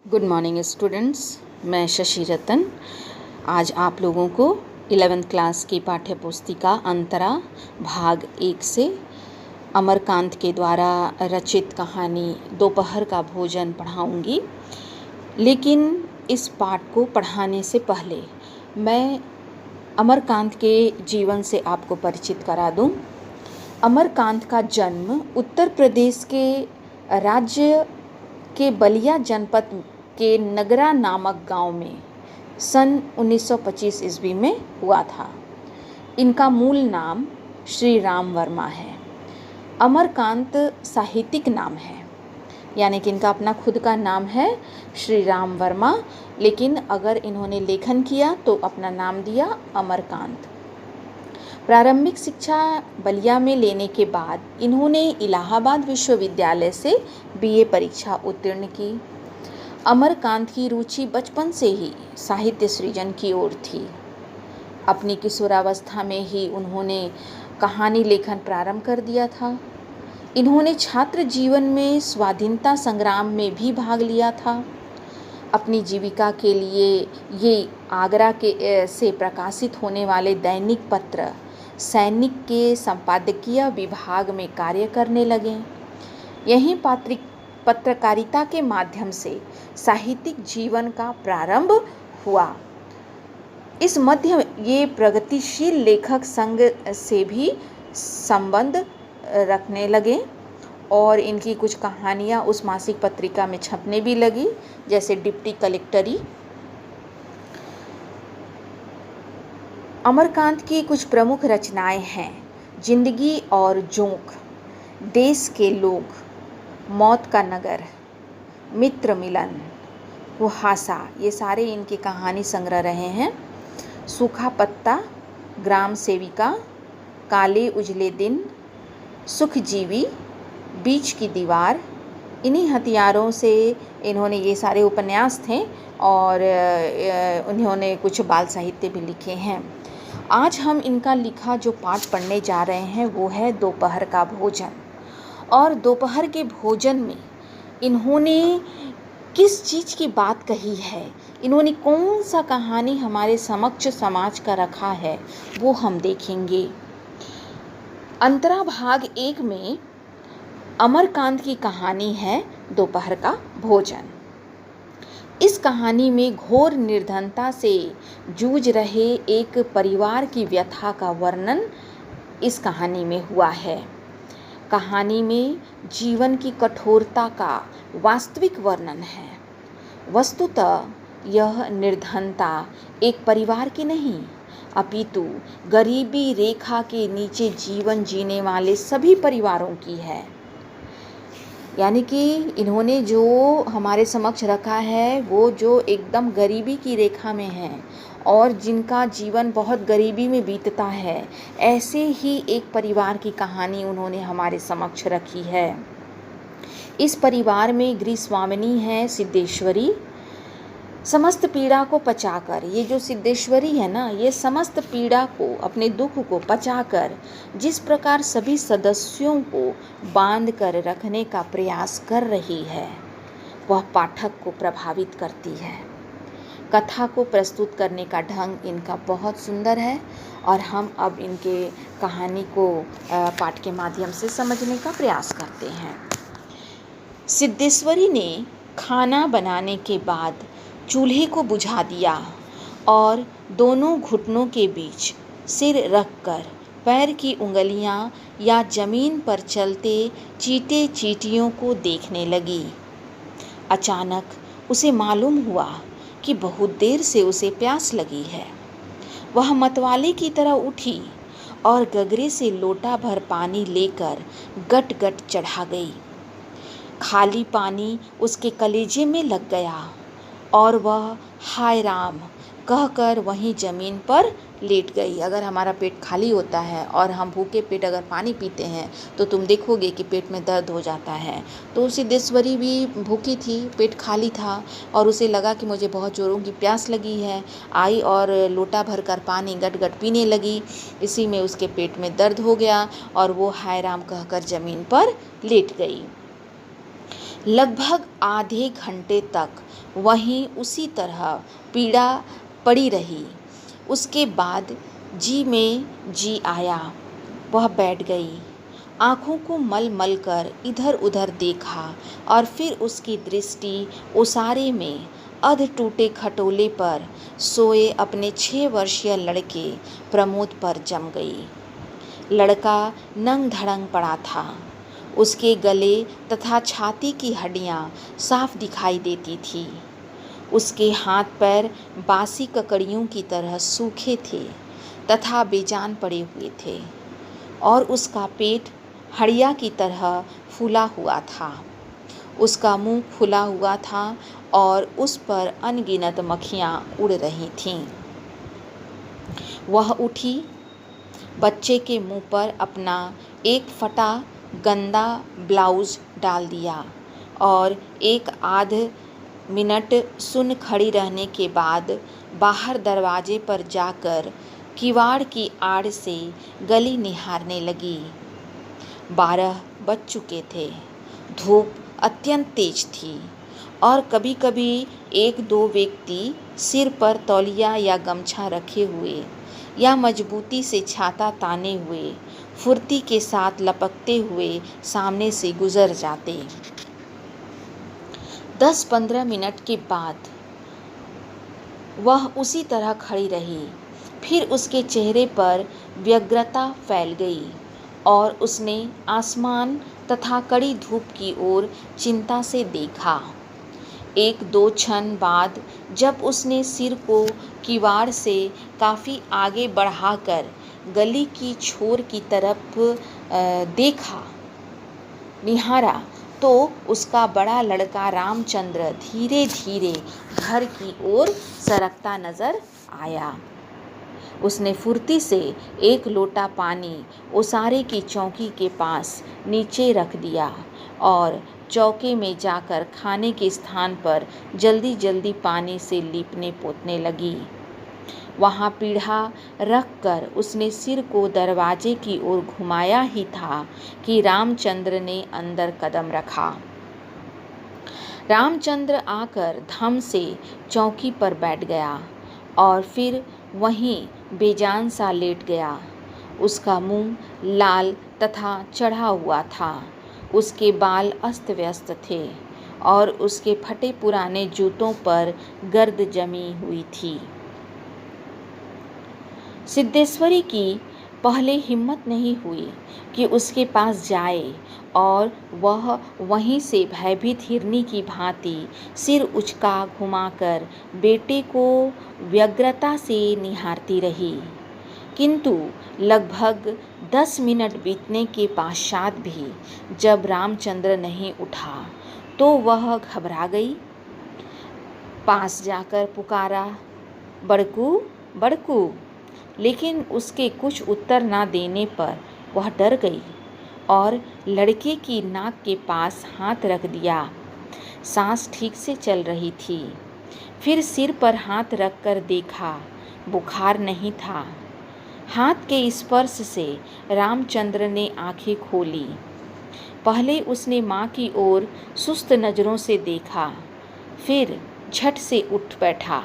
Good morning students. मैं शशि रतन आज आप लोगों को 11th क्लास की पाठ्य पुस्तिका अंतरा भाग 1 से अमरकांत के द्वारा रचित कहानी दोपहर का भोजन पढ़ाऊंगी। लेकिन इस पाठ को पढ़ाने से पहले मैं अमरकांत के जीवन से आपको परिचित करा दूं। अमरकांत का जन्म उत्तर प्रदेश के राज्य के बलिया जनपद के नगरा नामक गांव में सन 1925 ईस्वी में हुआ था। इनका मूल नाम श्री राम वर्मा है। अमरकांत साहित्यिक नाम है, यानी कि इनका अपना खुद का नाम है श्री राम वर्मा, लेकिन अगर इन्होंने लेखन किया तो अपना नाम दिया अमरकांत। प्रारंभिक शिक्षा बलिया में लेने के बाद इन्होंने इलाहाबाद विश्वविद्यालय से बीए परीक्षा उत्तीर्ण की। अमरकांत की रुचि बचपन से ही साहित्य सृजन की ओर थी। अपनी किशोरावस्था में ही उन्होंने कहानी लेखन प्रारंभ कर दिया था। इन्होंने छात्र जीवन में स्वाधीनता संग्राम में भी भाग लिया था। अपनी जीविका के लिए ये आगरा के से प्रकाशित होने वाले दैनिक पत्र सैनिक के संपादकीय विभाग में कार्य करने लगे। यहीं पत्रकारिता के माध्यम से साहित्यिक जीवन का प्रारंभ हुआ। इस मध्य ये प्रगतिशील लेखक संघ से भी संबंध रखने लगे और इनकी कुछ कहानियाँ उस मासिक पत्रिका में छपने भी लगी, जैसे डिप्टी कलेक्टरी। अमरकांत की कुछ प्रमुख रचनाएं हैं जिंदगी और जोंक, देश के लोग, मौत का नगर, मित्र मिलन, कुहासा, ये सारे इनके कहानी संग्रह रहे हैं। सूखा पत्ता, ग्राम सेविका, काले उजले दिन, सुखजीवी, बीच की दीवार, इन्हीं हथियारों से इन्होंने, ये सारे उपन्यास थे और उन्होंने कुछ बाल साहित्य भी लिखे हैं। आज हम इनका लिखा जो पाठ पढ़ने जा रहे हैं वो है दोपहर का भोजन। और दोपहर के भोजन में इन्होंने किस चीज़ की बात कही है, इन्होंने कौन सा कहानी हमारे समक्ष समाज का रखा है, वो हम देखेंगे। अंतरा भाग 1 में अमरकांत की कहानी है दोपहर का भोजन। इस कहानी में घोर निर्धनता से जूझ रहे एक परिवार की व्यथा का वर्णन इस कहानी में हुआ है। कहानी में जीवन की कठोरता का वास्तविक वर्णन है। वस्तुतः यह निर्धनता एक परिवार की नहीं, अपितु गरीबी रेखा के नीचे जीवन जीने वाले सभी परिवारों की है। यानी कि इन्होंने जो हमारे समक्ष रखा है वो जो एकदम गरीबी की रेखा में है और जिनका जीवन बहुत गरीबी में बीतता है, ऐसे ही एक परिवार की कहानी उन्होंने हमारे समक्ष रखी है। इस परिवार में गृहस्वामिनी है सिद्धेश्वरी। समस्त पीड़ा को पचाकर, ये जो सिद्धेश्वरी है ना, ये समस्त पीड़ा को, अपने दुख को पचाकर जिस प्रकार सभी सदस्यों को बांध कर रखने का प्रयास कर रही है, वह पाठक को प्रभावित करती है। कथा को प्रस्तुत करने का ढंग इनका बहुत सुंदर है और हम अब इनके कहानी को पाठ के माध्यम से समझने का प्रयास करते हैं। सिद्धेश्वरी ने खाना बनाने के बाद चूल्हे को बुझा दिया और दोनों घुटनों के बीच सिर रखकर पैर की उंगलियां या जमीन पर चलते चींटे चींटियों को देखने लगी। अचानक उसे मालूम हुआ कि बहुत देर से उसे प्यास लगी है। वह मतवाले की तरह उठी और गगरे से लोटा भर पानी लेकर गट गट चढ़ा गई। खाली पानी उसके कलेजे में लग गया और वह हाय राम कहकर वहीं ज़मीन पर लेट गई। अगर हमारा पेट खाली होता है और हम भूखे पेट अगर पानी पीते हैं तो तुम देखोगे कि पेट में दर्द हो जाता है। तो सिद्धेश्वरी भी भूखी थी, पेट खाली था और उसे लगा कि मुझे बहुत जोरों की प्यास लगी है। आई और लोटा भर कर पानी गट गट पीने लगी। इसी में उसके पेट में दर्द हो गया और वो हाय राम कहकर ज़मीन पर लेट गई। लगभग आधे घंटे तक वहीं उसी तरह पीड़ा पड़ी रही। उसके बाद जी में जी आया। वह बैठ गई, आँखों को मल मल कर इधर उधर देखा और फिर उसकी दृष्टि ओसारे में अध टूटे खटोले पर सोए अपने 6 वर्षीय लड़के प्रमोद पर जम गई। लड़का नंग धड़ंग पड़ा था। उसके गले तथा छाती की हड्डियाँ साफ दिखाई देती थी। उसके हाथ पैर बासी ककड़ियों की तरह सूखे थे तथा बेजान पड़े हुए थे और उसका पेट हड़िया की तरह फूला हुआ था। उसका मुंह खुला हुआ था और उस पर अनगिनत मक्खियाँ उड़ रही थीं। वह उठी, बच्चे के मुंह पर अपना एक फटा गंदा ब्लाउज डाल दिया और एक आध मिनट सुन खड़ी रहने के बाद बाहर दरवाजे पर जाकर किवाड़ की आड़ से गली निहारने लगी। 12 बज चुके थे। धूप अत्यंत तेज थी और कभी कभी 1-2 व्यक्ति सिर पर तौलिया या गमछा रखे हुए या मजबूती से छाता ताने हुए फुर्ती के साथ लपकते हुए सामने से गुजर जाते। 10-15 मिनट के बाद वह उसी तरह खड़ी रही। फिर उसके चेहरे पर व्यग्रता फैल गई और उसने आसमान तथा कड़ी धूप की ओर चिंता से देखा। 1-2 क्षण बाद जब उसने सिर को किवाड़ से काफ़ी आगे बढ़ाकर गली की छोर की तरफ निहारा तो उसका बड़ा लड़का रामचंद्र धीरे धीरे घर की ओर सरकता नजर आया। उसने फुर्ती से एक लोटा पानी ओसारे की चौकी के पास नीचे रख दिया और चौके में जाकर खाने के स्थान पर जल्दी जल्दी पानी से लीपने पोतने लगी। वहाँ पीढ़ा रख कर उसने सिर को दरवाजे की ओर घुमाया ही था कि रामचंद्र ने अंदर कदम रखा। रामचंद्र आकर धम से चौकी पर बैठ गया और फिर वहीं बेजान सा लेट गया। उसका मुंह लाल तथा चढ़ा हुआ था। उसके बाल अस्त व्यस्त थे और उसके फटे पुराने जूतों पर गर्द जमी हुई थी। सिद्धेश्वरी की पहले हिम्मत नहीं हुई कि उसके पास जाए और वह वहीं से भयभीत हिरनी की भांति सिर उचका घुमाकर बेटे को व्यग्रता से निहारती रही। किंतु लगभग 10 मिनट बीतने के पश्चात भी जब रामचंद्र नहीं उठा तो वह घबरा गई। पास जाकर पुकारा, बड़कू बड़कू, लेकिन उसके कुछ उत्तर ना देने पर वह डर गई और लड़के की नाक के पास हाथ रख दिया। सांस ठीक से चल रही थी। फिर सिर पर हाथ रख कर देखा, बुखार नहीं था। हाथ के स्पर्श से रामचंद्र ने आंखें खोली। पहले उसने माँ की ओर सुस्त नज़रों से देखा, फिर झट से उठ बैठा।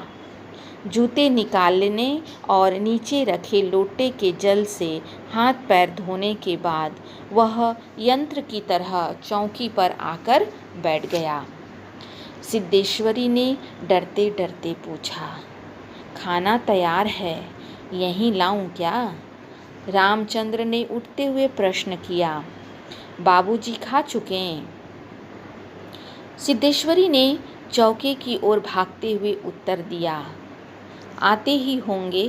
जूते निकालने और नीचे रखे लोटे के जल से हाथ पैर धोने के बाद वह यंत्र की तरह चौकी पर आकर बैठ गया। सिद्धेश्वरी ने डरते डरते पूछा, खाना तैयार है, यहीं लाऊं क्या? रामचंद्र ने उठते हुए प्रश्न किया। बाबूजी खा चुके। सिद्धेश्वरी ने चौके की ओर भागते हुए उत्तर दिया, आते ही होंगे।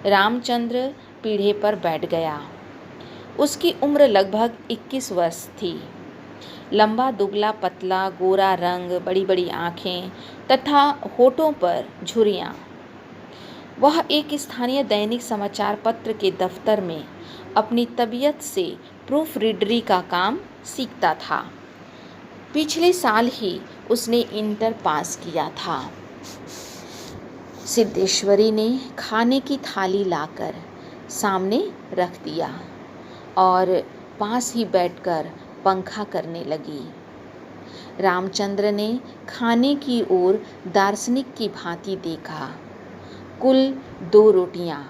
रामचंद्र पीढ़े पर बैठ गया। उसकी उम्र लगभग 21 वर्ष थी। लंबा दुबला पतला गोरा रंग, बड़ी बड़ी आँखें तथा होठों पर झुर्रियाँ। वह एक स्थानीय दैनिक समाचार पत्र के दफ्तर में अपनी तबीयत से प्रूफ रीडरी का काम सीखता था। पिछले साल ही उसने इंटर पास किया था। सिद्धेश्वरी ने खाने की थाली लाकर सामने रख दिया और पास ही बैठकर पंखा करने लगी। रामचंद्र ने खाने की ओर दार्शनिक की भांति देखा। कुल 2 रोटियां,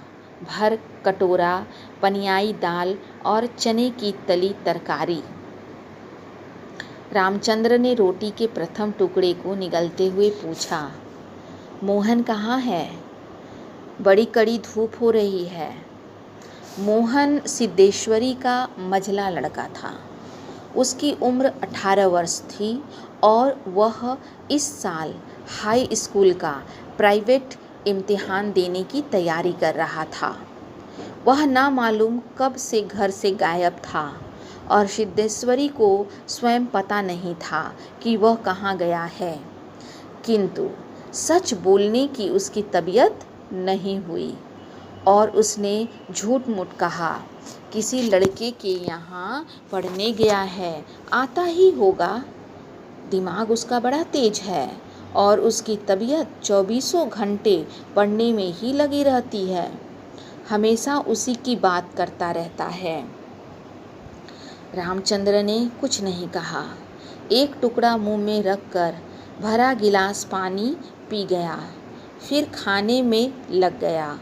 भर कटोरा पनियाई दाल और चने की तली तरकारी। रामचंद्र ने रोटी के प्रथम टुकड़े को निगलते हुए पूछा, मोहन कहाँ है? बड़ी कड़ी धूप हो रही है। मोहन सिद्धेश्वरी का मझला लड़का था। उसकी उम्र 18 वर्ष थी और वह इस साल हाई स्कूल का प्राइवेट इम्तिहान देने की तैयारी कर रहा था। वह ना मालूम कब से घर से गायब था और सिद्धेश्वरी को स्वयं पता नहीं था कि वह कहाँ गया है। किंतु सच बोलने की उसकी तबीयत नहीं हुई और उसने झूठ मूठ कहा, किसी लड़के के यहाँ पढ़ने गया है, आता ही होगा। दिमाग उसका बड़ा तेज है और उसकी तबीयत 24 घंटे पढ़ने में ही लगी रहती है। हमेशा उसी की बात करता रहता है। रामचंद्र ने कुछ नहीं कहा। एक टुकड़ा मुंह में रखकर भरा गिलास पानी पी गया, फिर खाने में लग गया।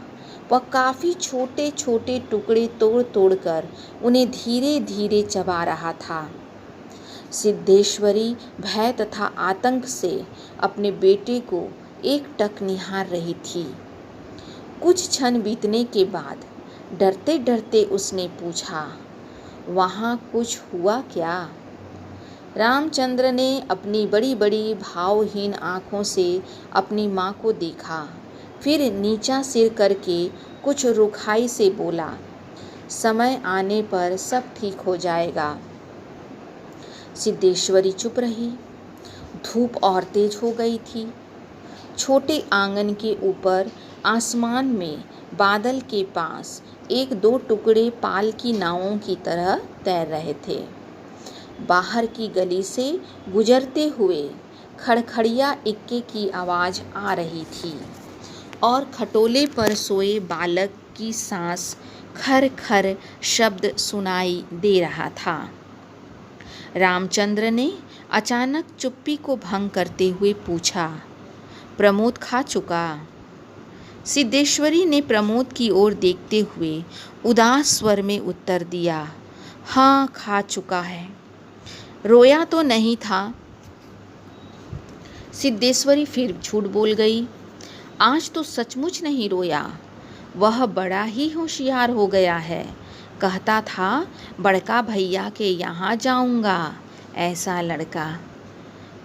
वह काफ़ी छोटे छोटे टुकड़े तोड़ तोड़ कर उन्हें धीरे धीरे चबा रहा था। सिद्धेश्वरी भय तथा आतंक से अपने बेटे को एकटक निहार रही थी। कुछ क्षण बीतने के बाद डरते डरते उसने पूछा, वहाँ कुछ हुआ क्या? रामचंद्र ने अपनी बड़ी बड़ी भावहीन आँखों से अपनी माँ को देखा, फिर नीचा सिर करके कुछ रुखाई से बोला, समय आने पर सब ठीक हो जाएगा। सिद्धेश्वरी चुप रही। धूप और तेज हो गई थी। छोटे आंगन के ऊपर आसमान में बादल के पास 1-2 टुकड़े पाल की नावों की तरह तैर रहे थे। बाहर की गली से गुजरते हुए खड़खड़िया इक्के की आवाज़ आ रही थी और खटोले पर सोए बालक की सांस खर खर शब्द सुनाई दे रहा था। रामचंद्र ने अचानक चुप्पी को भंग करते हुए पूछा, प्रमोद खा चुका? सिद्धेश्वरी ने प्रमोद की ओर देखते हुए उदास स्वर में उत्तर दिया, हाँ खा चुका है। रोया तो नहीं था? सिद्धेश्वरी फिर झूठ बोल गई, आज तो सचमुच नहीं रोया। वह बड़ा ही होशियार हो गया है। कहता था बड़का भैया के यहाँ जाऊँगा, ऐसा लड़का।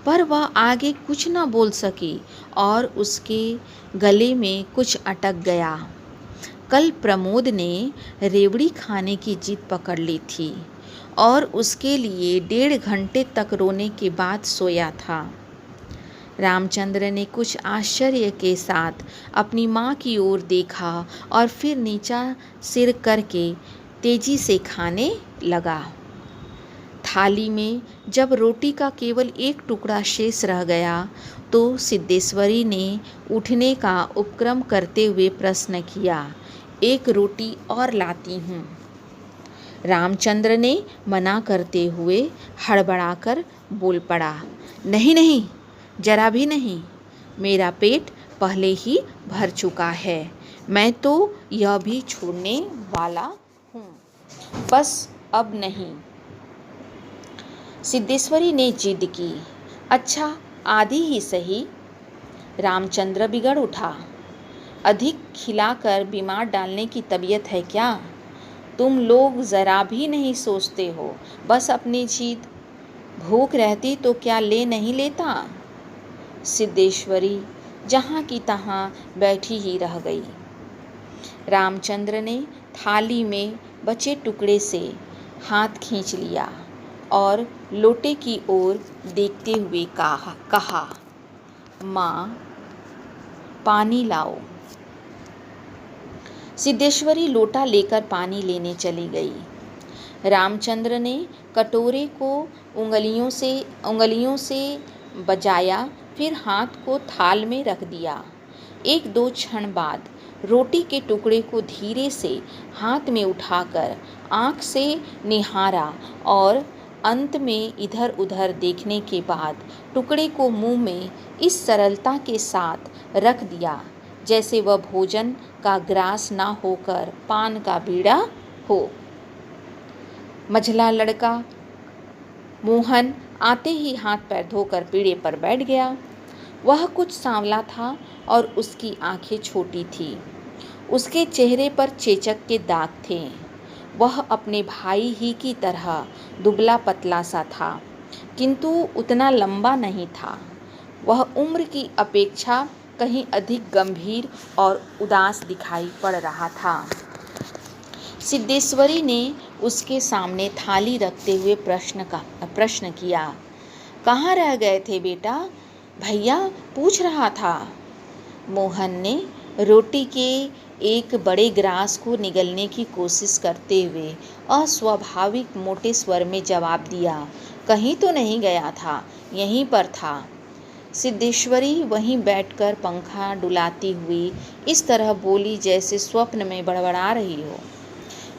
पर वह आगे कुछ न बोल सकी और उसके गले में कुछ अटक गया। कल प्रमोद ने रेवड़ी खाने की जिद पकड़ ली थी और उसके लिए 1.5 घंटे तक रोने के बाद सोया था। रामचंद्र ने कुछ आश्चर्य के साथ अपनी माँ की ओर देखा और फिर नीचा सिर करके तेजी से खाने लगा। थाली में जब रोटी का केवल एक टुकड़ा शेष रह गया तो सिद्धेश्वरी ने उठने का उपक्रम करते हुए प्रश्न किया, एक रोटी और लाती हूँ। रामचंद्र ने मना करते हुए हड़बड़ाकर बोल पड़ा, नहीं नहीं, जरा भी नहीं, मेरा पेट पहले ही भर चुका है, मैं तो यह भी छोड़ने वाला हूँ, बस अब नहीं। सिद्धेश्वरी ने जिद की, अच्छा आधी ही सही। रामचंद्र बिगड़ उठा, अधिक खिलाकर बीमार डालने की तबीयत है क्या? तुम लोग ज़रा भी नहीं सोचते हो, बस अपनी जीत। भूख रहती तो क्या ले नहीं लेता? सिद्धेश्वरी जहाँ की तहाँ बैठी ही रह गई। रामचंद्र ने थाली में बचे टुकड़े से हाथ खींच लिया और लोटे की ओर देखते हुए कहा, माँ पानी लाओ। सिद्धेश्वरी लोटा लेकर पानी लेने चली गई। रामचंद्र ने कटोरे को उंगलियों से बजाया, फिर हाथ को थाल में रख दिया। 1-2 क्षण बाद रोटी के टुकड़े को धीरे से हाथ में उठाकर आँख से निहारा और अंत में इधर उधर देखने के बाद टुकड़े को मुंह में इस सरलता के साथ रख दिया जैसे वह भोजन का ग्रास ना होकर पान का बीड़ा हो। मझला लड़का मोहन आते ही हाथ पैर धोकर पीढ़े पर बैठ गया। वह कुछ सांवला था और उसकी आंखें छोटी थी। उसके चेहरे पर चेचक के दाग थे। वह अपने भाई ही की तरह दुबला पतला सा था, किंतु उतना लंबा नहीं था। वह उम्र की अपेक्षा कहीं अधिक गंभीर और उदास दिखाई पड़ रहा था। सिद्धेश्वरी ने उसके सामने थाली रखते हुए प्रश्न किया, कहाँ रह गए थे बेटा? भैया पूछ रहा था। मोहन ने रोटी के एक बड़े ग्रास को निगलने की कोशिश करते हुए अस्वाभाविक मोटे स्वर में जवाब दिया, कहीं तो नहीं गया था, यहीं पर था। सिद्धेश्वरी वहीं बैठकर पंखा डुलाती हुई इस तरह बोली जैसे स्वप्न में बड़बड़ा रही हो।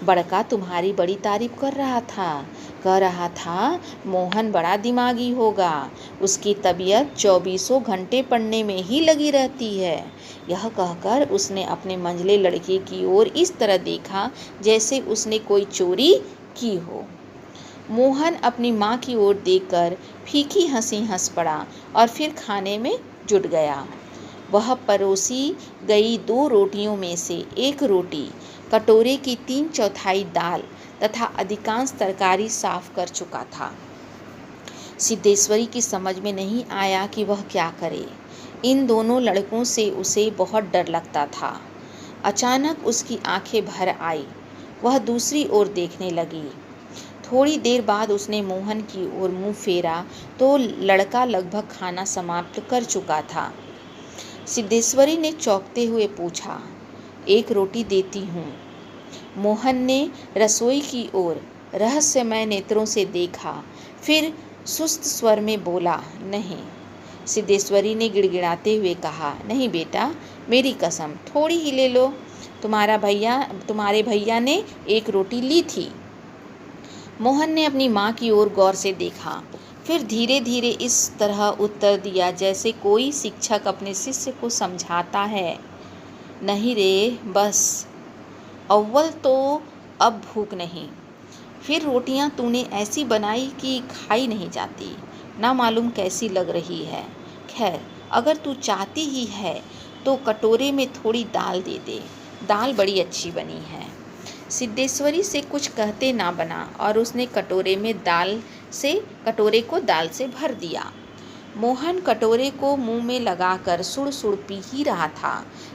बड़का तुम्हारी बड़ी तारीफ कर रहा था, कह रहा था मोहन बड़ा दिमागी होगा, उसकी तबीयत 24 घंटे पढ़ने में ही लगी रहती है। यह कहकर उसने अपने मंझले लड़के की ओर इस तरह देखा जैसे उसने कोई चोरी की हो। मोहन अपनी माँ की ओर देखकर फीकी हंसी हंस पड़ा और फिर खाने में जुट गया। वह परोसी गई 2 रोटियों में से एक रोटी, कटोरे की 3/4 दाल तथा अधिकांश तरकारी साफ कर चुका था। सिद्धेश्वरी की समझ में नहीं आया कि वह क्या करे। इन दोनों लड़कों से उसे बहुत डर लगता था। अचानक उसकी आंखें भर आई। वह दूसरी ओर देखने लगी। थोड़ी देर बाद उसने मोहन की ओर मुंह फेरा तो लड़का लगभग खाना समाप्त कर चुका था। सिद्धेश्वरी ने चौंकते हुए पूछा, एक रोटी देती हूँ। मोहन ने रसोई की ओर रहस्यमय नेत्रों से देखा, फिर सुस्त स्वर में बोला, नहीं। सिद्धेश्वरी ने गिड़गिड़ाते हुए कहा, नहीं बेटा, मेरी कसम, थोड़ी ही ले लो। तुम्हारे भैया ने एक रोटी ली थी। मोहन ने अपनी माँ की ओर गौर से देखा, फिर धीरे धीरे इस तरह उत्तर दिया जैसे कोई शिक्षक अपने शिष्य को समझाता है, नहीं रे, बस अव्वल तो अब भूख नहीं, फिर रोटियां तूने ऐसी बनाई कि खाई नहीं जाती, ना मालूम कैसी लग रही है। खैर, अगर तू चाहती ही है तो कटोरे में थोड़ी दाल दे दे, दाल बड़ी अच्छी बनी है। सिद्धेश्वरी से कुछ कहते ना बना और उसने कटोरे को दाल से भर दिया। मोहन कटोरे को मुंह में लगाकर सुड़ सुड़ पी ही रहा था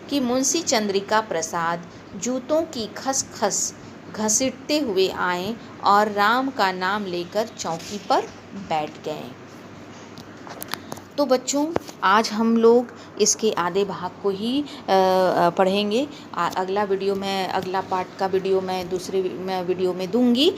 कि मुंशी चंद्रिका प्रसाद जूतों की खसखस घसीटते हुए आए और राम का नाम लेकर चौकी पर बैठ गए। तो बच्चों, आज हम लोग इसके आधे भाग को ही पढ़ेंगे। अगला पार्ट का वीडियो मैं दूसरे वीडियो में दूंगी।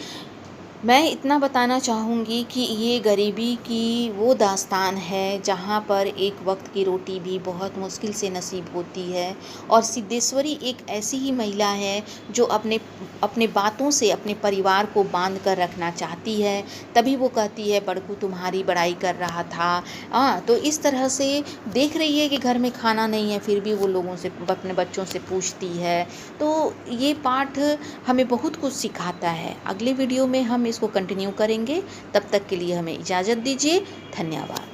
मैं इतना बताना चाहूँगी कि ये गरीबी की वो दास्तान है जहाँ पर एक वक्त की रोटी भी बहुत मुश्किल से नसीब होती है। और सिद्धेश्वरी एक ऐसी ही महिला है जो अपने बातों से अपने परिवार को बांध कर रखना चाहती है। तभी वो कहती है, बड़कू तुम्हारी बड़ाई कर रहा था। तो इस तरह से देख रही है कि घर में खाना नहीं है, फिर भी वो लोगों से, अपने बच्चों से पूछती है। तो ये पाठ हमें बहुत कुछ सिखाता है। अगले वीडियो में हम इसको कंटिन्यू करेंगे। तब तक के लिए हमें इजाज़त दीजिए। धन्यवाद।